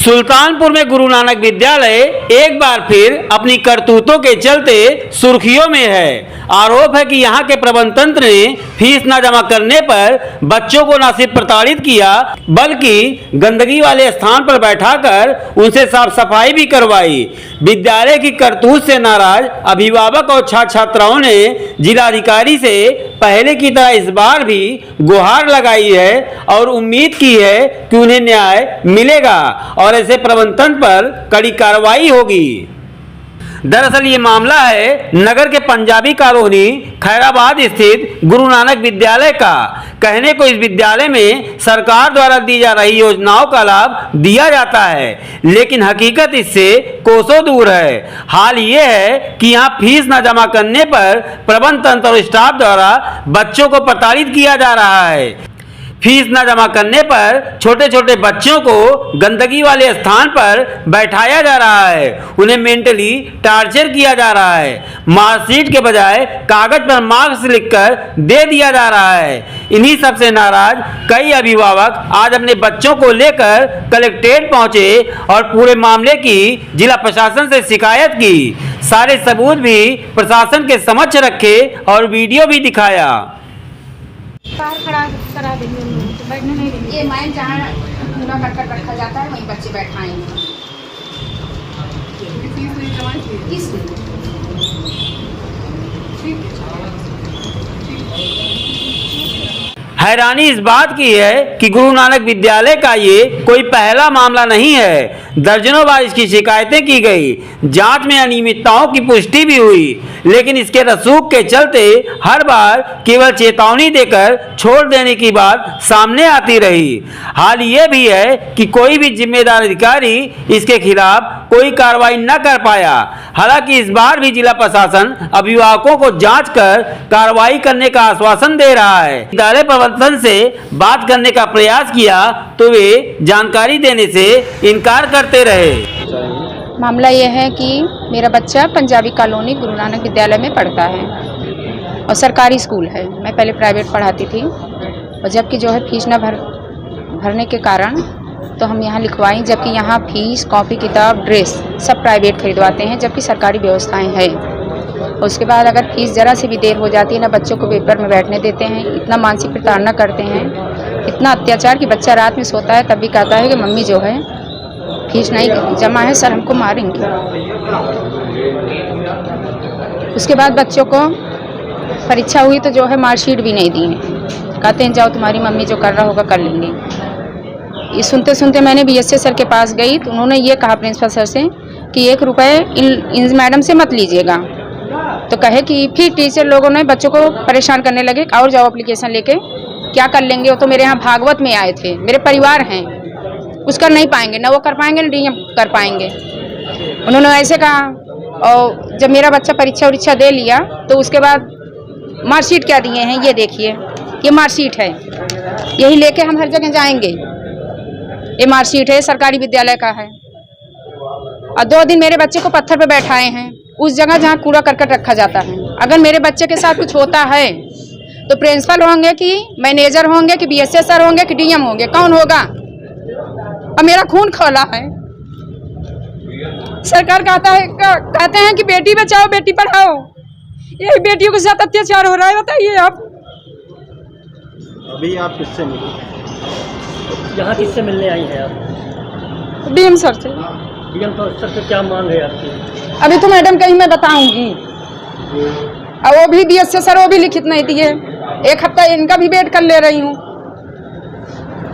सुल्तानपुर में गुरु नानक विद्यालय एक बार फिर अपनी करतूतों के चलते सुर्खियों में है। आरोप है कि यहाँ के प्रबंध तंत्र ने फीस न जमा करने पर बच्चों को न सिर्फ प्रताड़ित किया बल्कि गंदगी वाले स्थान पर बैठाकर उनसे साफ सफाई भी करवाई। विद्यालय की करतूत से नाराज अभिभावक और छात्र छात्राओं ने जिलाधिकारी से पहले की तरह इस बार भी गुहार लगाई है और उम्मीद की है कि उन्हें न्याय मिलेगा और ऐसे प्रबंध तंत्र पर कड़ी कार्रवाई होगी। दरअसल ये मामला है नगर के पंजाबी कॉलोनी खैराबाद स्थित गुरु नानक विद्यालय का। कहने को इस विद्यालय में सरकार द्वारा दी जा रही योजनाओं का लाभ दिया जाता है, लेकिन हकीकत इससे कोसों दूर है। हाल ये है कि यहाँ फीस न जमा करने पर प्रबंध तंत्र और स्टाफ द्वारा बच्चों को प्रताड़ित किया जा रहा है। फीस न जमा करने पर छोटे छोटे बच्चों को गंदगी वाले स्थान पर बैठाया जा रहा है, उन्हें मेंटली टार्चर किया जा रहा है। मार्कशीट के बजाय कागज पर मार्क्स लिखकर दे दिया जा रहा है। इन्हीं सब से नाराज कई अभिभावक आज अपने बच्चों को लेकर कलेक्ट्रेट पहुंचे और पूरे मामले की जिला प्रशासन से शिकायत की। सारे सबूत भी प्रशासन के समक्ष रखे और वीडियो भी दिखाया। बाहर खड़ा करा देंगे उन लोगों को, बैठने नहीं देंगे। ये मैम जहाँ कूड़ा करकट रखा जाता है वहीं बच्चे बैठाएंगे। किस हैरानी इस बात की है कि गुरु नानक विद्यालय का ये कोई पहला मामला नहीं है। दर्जनों बार इसकी शिकायतें की गई, जांच में अनियमितताओं की पुष्टि भी हुई, लेकिन इसके रसूख के चलते हर बार केवल चेतावनी देकर छोड़ देने की बात सामने आती रही। हाल ये भी है कि कोई भी जिम्मेदार अधिकारी इसके खिलाफ कोई कार्रवाई न कर पाया। हालांकि इस बार भी जिला प्रशासन अभिभावकों को जांच कर कार्रवाई करने का आश्वासन दे रहा है। विद्यालय प्रबंधन से बात करने का प्रयास किया तो वे जानकारी देने से इनकार करते रहे। मामला यह है कि मेरा बच्चा पंजाबी कॉलोनी गुरु नानक विद्यालय में पढ़ता है और सरकारी स्कूल है। मैं पहले प्राइवेट पढ़ाती थी और जबकि जो है फीस न भरने के कारण तो हम यहाँ लिखवाएं, जबकि यहाँ फीस, कॉपी, किताब, ड्रेस सब प्राइवेट खरीदवाते हैं, जबकि सरकारी व्यवस्थाएं हैं। उसके बाद अगर फीस ज़रा सी भी देर हो जाती है ना, बच्चों को पेपर में बैठने देते हैं, इतना मानसिक प्रताड़ना करते हैं, इतना अत्याचार कि बच्चा रात में सोता है तब भी कहता है कि मम्मी जो है फीस नहीं जमा है सर, हमको मारेंगे। उसके बाद बच्चों को परीक्षा हुई तो जो है मार्कशीट भी नहीं दी है, कहते हैं जाओ तुम्हारी मम्मी जो कर रहा होगा कर लेंगे। ये सुनते सुनते मैंने बीएसए सर के पास गई तो उन्होंने ये कहा प्रिंसिपल सर से कि 1 रुपये इन मैडम से मत लीजिएगा। तो कहे कि फिर टीचर लोगों ने बच्चों को परेशान करने लगे, और जाओ एप्लीकेशन लेके, क्या कर लेंगे, वो तो मेरे यहाँ भागवत में आए थे, मेरे परिवार हैं, कुछ कर नहीं पाएंगे, ना वो कर पाएंगे ना डीएम कर पाएंगे। उन्होंने ऐसे कहा। और जब मेरा बच्चा परीक्षा उरीक्षा दे लिया तो उसके बाद मार्कशीट क्या दिए हैं ये देखिए, ये मार्कशीट है, यही लेके हम हर जगह जाएंगे। ये मार्कशीट है, सरकारी विद्यालय का है। और 2 दिन मेरे बच्चे को पत्थर पे बैठाए हैं उस जगह जहाँ कूड़ा करकट रखा जाता है। अगर मेरे बच्चे के साथ कुछ होता है तो प्रिंसिपल होंगे कि मैनेजर होंगे कि बीएसए सर होंगे कि डीएम होंगे, कौन होगा? और मेरा खून खौला है। सरकार कहते हैं कि बेटी बचाओ बेटी पढ़ाओ, ये बेटियों के साथ अत्याचार हो रहा है। बताइए आप। अभी आप किससे मिले? यहाँ किससे मिलने आई हैं आप? डीएम सर से। डीएम सर से क्या मांग है आपकी? अभी तो मैडम कहीं मैं बताऊंगी, और वो भी बीएसए सर वो भी लिखित नहीं दिए। 1 हफ्ता इनका भी वेट कर ले रही हूँ।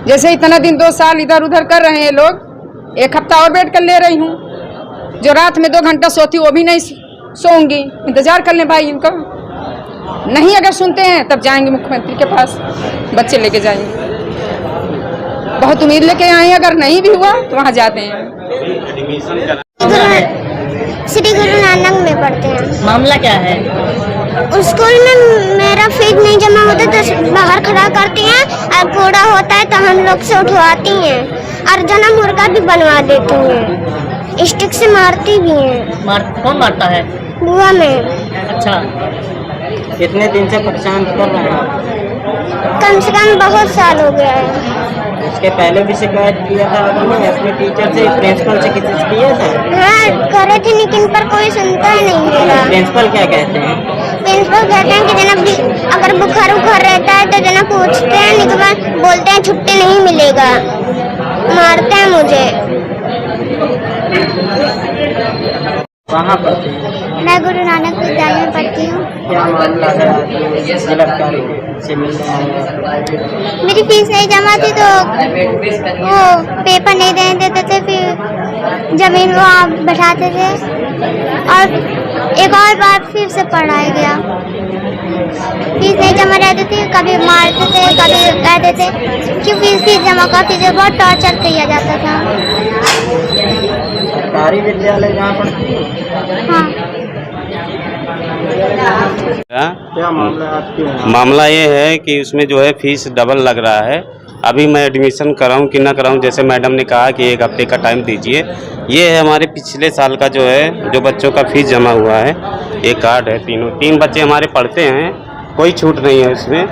जैसे इतना दिन 2 साल इधर उधर कर रहे हैं लोग, 1 हफ्ता और वेट कर ले रही हूँ। जो रात में 2 घंटा सोती वो भी नहीं सोऊंगी। इंतजार कर लें भाई इनका। नहीं अगर सुनते हैं तब जाएंगे मुख्यमंत्री के पास, बच्चे लेके जाएंगे। बहुत उम्मीद लेके आए हैं, अगर नहीं भी हुआ तो वहाँ जाते हैं। श्री गुरु नानक में पढ़ते हैं। मामला क्या है? स्कूल में मेरा फीस नहीं जमा होता तो बाहर खड़ा करती हैं, और कूड़ा होता है तो हम लोग से उठवाती हैं, और जना मुर्गा भी बनवा देती हैं, स्टिक से मारती भी हैं। कौन मारता है? बुआ में। अच्छा, कितने दिन से परेशान कर रहे हैं आप? कम से कम बहुत साल हो गया है। इसके पहले भी शिकायत किया था आपने अपने टीचर से, प्रिंसिपल से किसी से किया था? हाँ करे थे, लेकिन पर कोई सुनता ही नहीं मेरा। प्रिंसिपल क्या कहते हैं? प्रिंसिपल कहते हैं कि जना भी अगर बुखार उखार रहता है तो जना पूछते हैं, नहीं तो बाद बोलते हैं छुट्टी नहीं मिलेगा, मारते हैं मुझे। कहाँ पढ़ते हैं? मैं गुरु नानक विद्यालय में पढ़ती हूँ। क्या मामला है गिरफ्तारी से मिलने आए? मेरी फीस नहीं जमा थी तो वो पेपर नहीं देने देते थे, फिर जमीन वहाँ बैठाते थे और एक और बार फिर से पढ़ाया गया। फीस नहीं जमा रहती थी, कभी मारते थे, कभी कहते थे कि फीस जमा कर दीजिए, बहुत टॉर्चर किया जाता था। सरकारी विद्यालय जहाँ पढ़ती है? हाँ। क्या मामला है आपके? मामला ये है कि उसमें जो है फीस डबल लग रहा है। अभी मैं एडमिशन कराऊं कि ना कराऊं, जैसे मैडम ने कहा कि 1 हफ्ते का टाइम दीजिए। ये है हमारे पिछले साल का जो है, जो बच्चों का फीस जमा हुआ है, ये कार्ड है। तीन बच्चे हमारे पढ़ते हैं, कोई छूट नहीं है उसमें।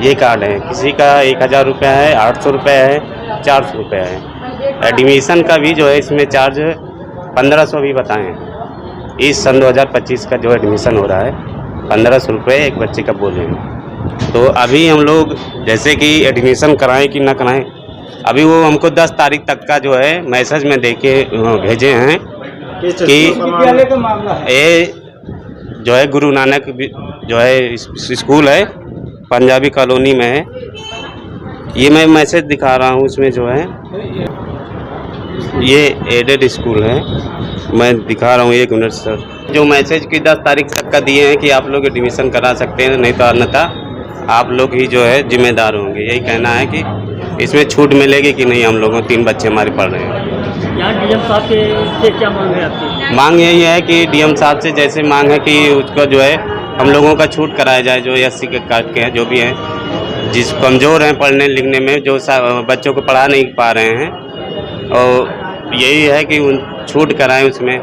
ये कार्ड है, किसी का 1000 रुपये है, 800 रुपये है, 400 रुपये है। एडमिशन का भी जो है इसमें चार्ज 1500 भी बताएँ। इस सन 2025 का जो एडमिशन हो रहा है 1500 रुपये एक बच्चे का बोले हैं। तो अभी हम लोग जैसे कि एडमिशन कराएं कि ना कराएं, अभी वो हमको 10 तारीख तक का जो है मैसेज में देके भेजे हैं कि विद्यालय का मामला है। ये जो है गुरु नानक जो है स्कूल है, पंजाबी कॉलोनी में है। ये मैं मैसेज दिखा रहा हूँ, उसमें जो है ये एडेड स्कूल है, मैं दिखा रहा हूँ। एक मिनट सर, जो मैसेज की 10 तारीख तक का दिए हैं कि आप लोग एडमिशन करा सकते हैं, नहीं तो अन्यथा आप लोग ही जो है जिम्मेदार होंगे। यही कहना है कि इसमें छूट मिलेगी कि नहीं। हम लोगों 3 बच्चे हमारे पढ़ रहे हैं। यहाँ डीएम साहब से क्या मांग है आपकी? मांग यही है कि डीएम साहब से जैसे मांग है कि उसको जो है हम लोगों का छूट कराया जाए, जो SC के काट के हैं, जो भी हैं, जिस कमज़ोर हैं पढ़ने लिखने में, जो बच्चों को पढ़ा नहीं पा रहे हैं, और यही है कि उन छूट कराएं उसमें।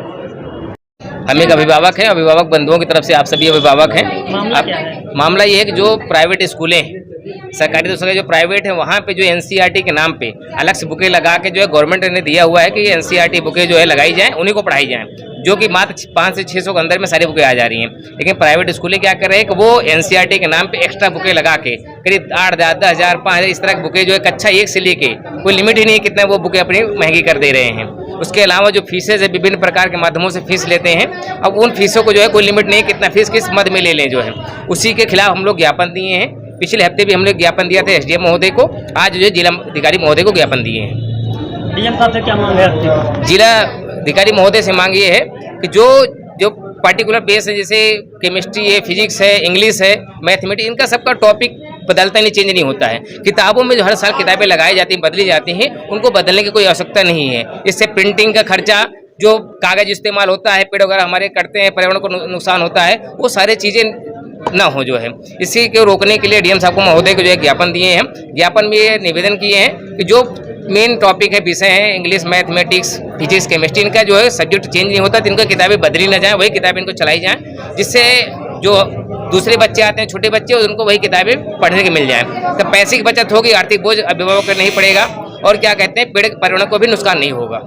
हम एक अभिभावक हैं, अभिभावक बंधुओं की तरफ से आप सभी अभिभावक हैं। मामला क्या है? मामला ये है कि जो प्राइवेट स्कूलें हैं, सरकारी तो सके जो प्राइवेट है, वहाँ पे जो NCERT के नाम पे अलग से बुकें लगा के जो है गवर्नमेंट ने दिया हुआ है कि ये NCERT बुकें जो है लगाई जाएं, उन्हीं को पढ़ाई जाएं, जो कि मात्र 500 से 600 के अंदर में सारी बुकें आ जा रही हैं। लेकिन प्राइवेट स्कूलें क्या कर रहे हैं कि वो NCERT के नाम पे एक्स्ट्रा बुकें लगा के करीब 8,000, 10,000, 5,000 इस तरह की बुकें जो है कक्षा 1 से लेके कोई लिमिट ही नहीं कितना वो बुकें अपनी महंगी कर दे रहे हैं। उसके अलावा जो फीसेज है, विभिन्न प्रकार के माध्यमों से फीस लेते हैं। अब उन फीसों को जो है कोई लिमिट नहीं कितना फीस किस मद में ले लें, जो है उसी के खिलाफ हम लोग ज्ञापन दिए हैं। पिछले हफ्ते भी हम लोग ज्ञापन दिया था SDM महोदय को, आज जो है जिला अधिकारी महोदय को ज्ञापन दिए हैं। डीएम साहब से क्या मांग है आपकी? जिला अधिकारी महोदय से मांग ये है कि जो पर्टिकुलर बेस है, जैसे केमिस्ट्री है, फिजिक्स है, इंग्लिश है, मैथमेटिक्स, इनका सबका टॉपिक बदलता नहीं, चेंज नहीं होता है। किताबों में जो हर साल किताबें लगाई जाती हैं, बदली जाती हैं, उनको बदलने की कोई आवश्यकता नहीं है। इससे प्रिंटिंग का खर्चा, जो कागज इस्तेमाल होता है, पेड़ वगैरह हमारे कटते हैं, पर्यावरण को नुकसान होता है, वो सारी चीज़ें ना हो जो है। इसी को रोकने के लिए डीएम साहब को महोदय को जो है ज्ञापन दिए हैं। ज्ञापन में ये निवेदन किए हैं कि जो मेन टॉपिक है, विषय है इंग्लिश, मैथमेटिक्स, फिजिक्स, केमिस्ट्री, इनका जो है सब्जेक्ट चेंज नहीं होता, तो इनका किताबें बदली ना जाए, वही किताबें इनको चलाई जाएँ, जिससे जो दूसरे बच्चे आते हैं, छोटे बच्चे, उनको वही किताबें पढ़ने की मिल जाए। तो पैसे की बचत होगी, आर्थिक बोझ अभिभावक पर नहीं पड़ेगा, और क्या कहते हैं, पेड़ पर्यावरण को भी नुकसान नहीं होगा।